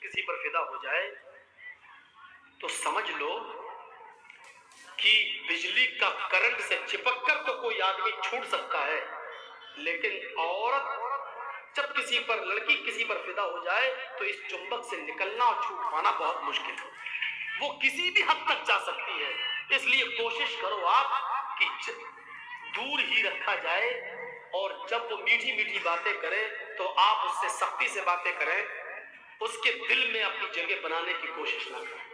किसी पर फिदा हो जाए तो समझ लो कि बिजली का करंट से चिपक कर तो कोई आदमी छूट सकता है, लेकिन औरत जब किसी पर, लड़की किसी पर फिदा हो जाए तो इस चुंबक से निकलना और छूट पाना बहुत मुश्किल है। वो किसी भी हद तक जा सकती है। इसलिए कोशिश करो आप कि दूर ही रखा जाए, और जब वो मीठी मीठी बातें करे तो आप उससे सख्ती से बातें करें, उसके दिल में अपनी जगह बनाने की कोशिश ना करें,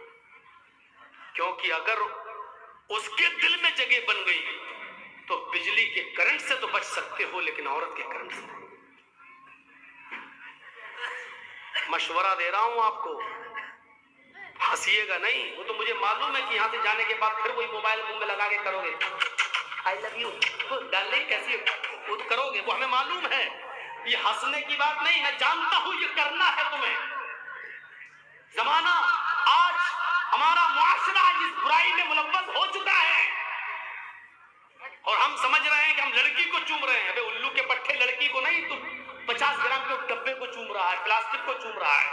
क्योंकि अगर उसके दिल में जगह बन गई तो बिजली के करंट से तो बच सकते हो, लेकिन औरत के करंट से नहीं। मशवरा दे रहा हूं आपको, हंसिएगा नहीं। वो तो मुझे मालूम है कि यहां से जाने के बाद फिर वही मोबाइल मुंह में लगा के करोगे, आई लव यू डार्लिंग, कैसी वो तो करोगे, वो हमें मालूम है। ये हंसने की बात नहीं, मैं जानता हूं ये करना है तुम्हें। जमाना आज, हमारा मुआशरा आज इस बुराई में मुलव्वस हो चुका है, और हम समझ रहे हैं कि हम लड़की को चूम रहे हैं। अबे उल्लू के पट्टे, लड़की को नहीं, तू 50 ग्राम के डब्बे को चूम रहा है, प्लास्टिक को चूम रहा है,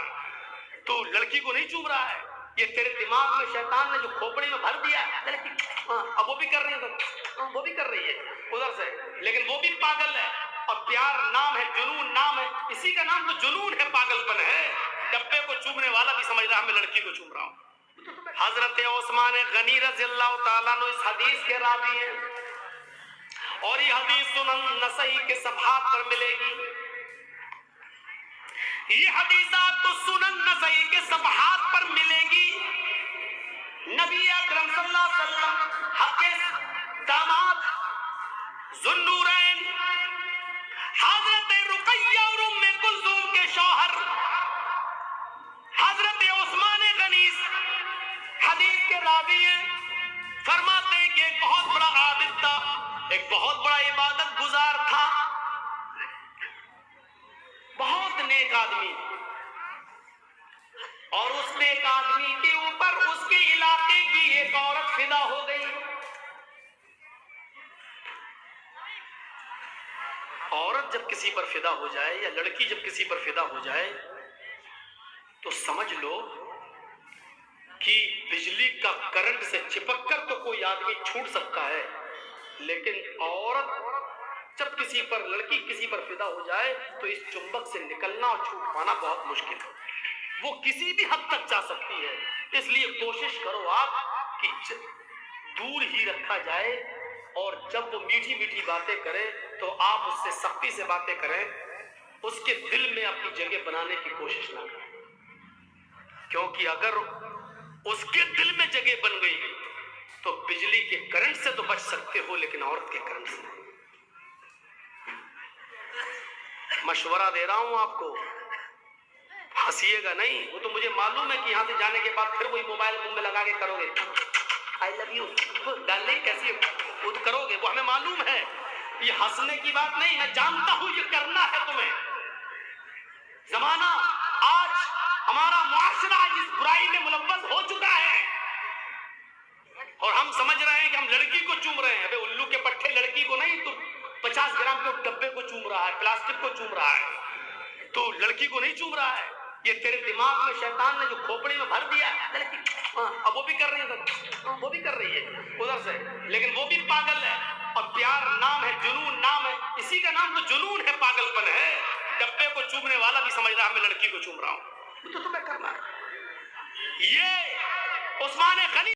तू लड़की को नहीं चूम रहा है। ये तेरे दिमाग में शैतान ने जो खोपड़ी में भर दिया, अब वो भी कर रही है, वो भी कर रही है उधर से, लेकिन वो भी पागल है। और प्यार नाम है, जुनून नाम है, इसी का नाम तो जुनून है, पागलपन है। डब्बे को चूमने वाला भी समझ रहा है मैं लड़की को चूम रहा हूं। हजरत उस्मान गनी रज़ियल्लाहु ताला अन्हु इस हदीस के रावी हैं, और ये हदीस सुनन नसई के सफ़हात पर मिलेगी। ये हदीस आपको सुनन नसई के सफ़हात पर मिलेगी। नबी अकरम सल्लल्लाहु अलैहि वसल्लम हक़ दामाद ज़ुन्नूरैन हज़रत रुक़य्या और उम्मे कुलसूम के शौहर हज़रत उस्मान गनी हदीस के रावी हैं। फरमाते हैं कि एक बहुत बड़ा आबिद था, एक बहुत बड़ा इबादत गुजार था, बहुत नेक आदमी, और उस नेक आदमी के ऊपर उसके इलाके की एक औरत फिदा हो गई। औरत जब किसी पर फिदा हो जाए, या लड़की जब किसी पर फिदा हो जाए, तो समझ लो कि बिजली का करंट से चिपक कर तो कोई आदमी छूट सकता है, लेकिन औरत जब किसी पर, लड़की किसी पर फिदा हो जाए तो इस चुंबक से निकलना और छूट पाना बहुत मुश्किल है। वो किसी भी हद तक जा सकती है। इसलिए कोशिश करो आप कि दूर ही रखा जाए, और जब वो मीठी मीठी बातें करे तो आप उससे सख्ती से बातें करें, उसके दिल में अपनी जगह बनाने की कोशिश ना करें, क्योंकि अगर उसके दिल में जगह बन गई तो बिजली के करंट से तो बच सकते हो, लेकिन औरत के करंट से नहीं। मशवरा दे रहा हूं आपको, हंसिएगा नहीं। वो तो मुझे मालूम है कि यहां से जाने के बाद फिर वही मोबाइल मुंह में लगा के करोगे, आई लव यू डार्लिंग, कैसी वो तो करोगे, वो हमें मालूम है। ये हंसने की बात नहीं, मैं जानता हूं ये करना है तुम्हें। जमाना आज, हमारा मुआशरा आज इस बुराई में मुलव्वस हो चुका है, और हम समझ रहे हैं कि हम लड़की को चूम रहे हैं। अबे उल्लू के पट्टे, लड़की को नहीं, तू 50 ग्राम के डब्बे को चूम रहा है, प्लास्टिक को चूम रहा है, तो लड़की को नहीं चूम रहा है। ये तेरे दिमाग में शैतान ने जो खोपड़ी में भर दिया, अब वो भी कर रही है, वो भी कर रही है उधर से, लेकिन वो भी पागल है। और प्यार नाम है, जुनून नाम है, इसी का नाम तो जुनून है, पागलपन है। डब्बे को चूमने वाला भी समझ रहा है मैं लड़की को चूम रहा हूं, तो तुम्हें करना है। ये उस्मान गनी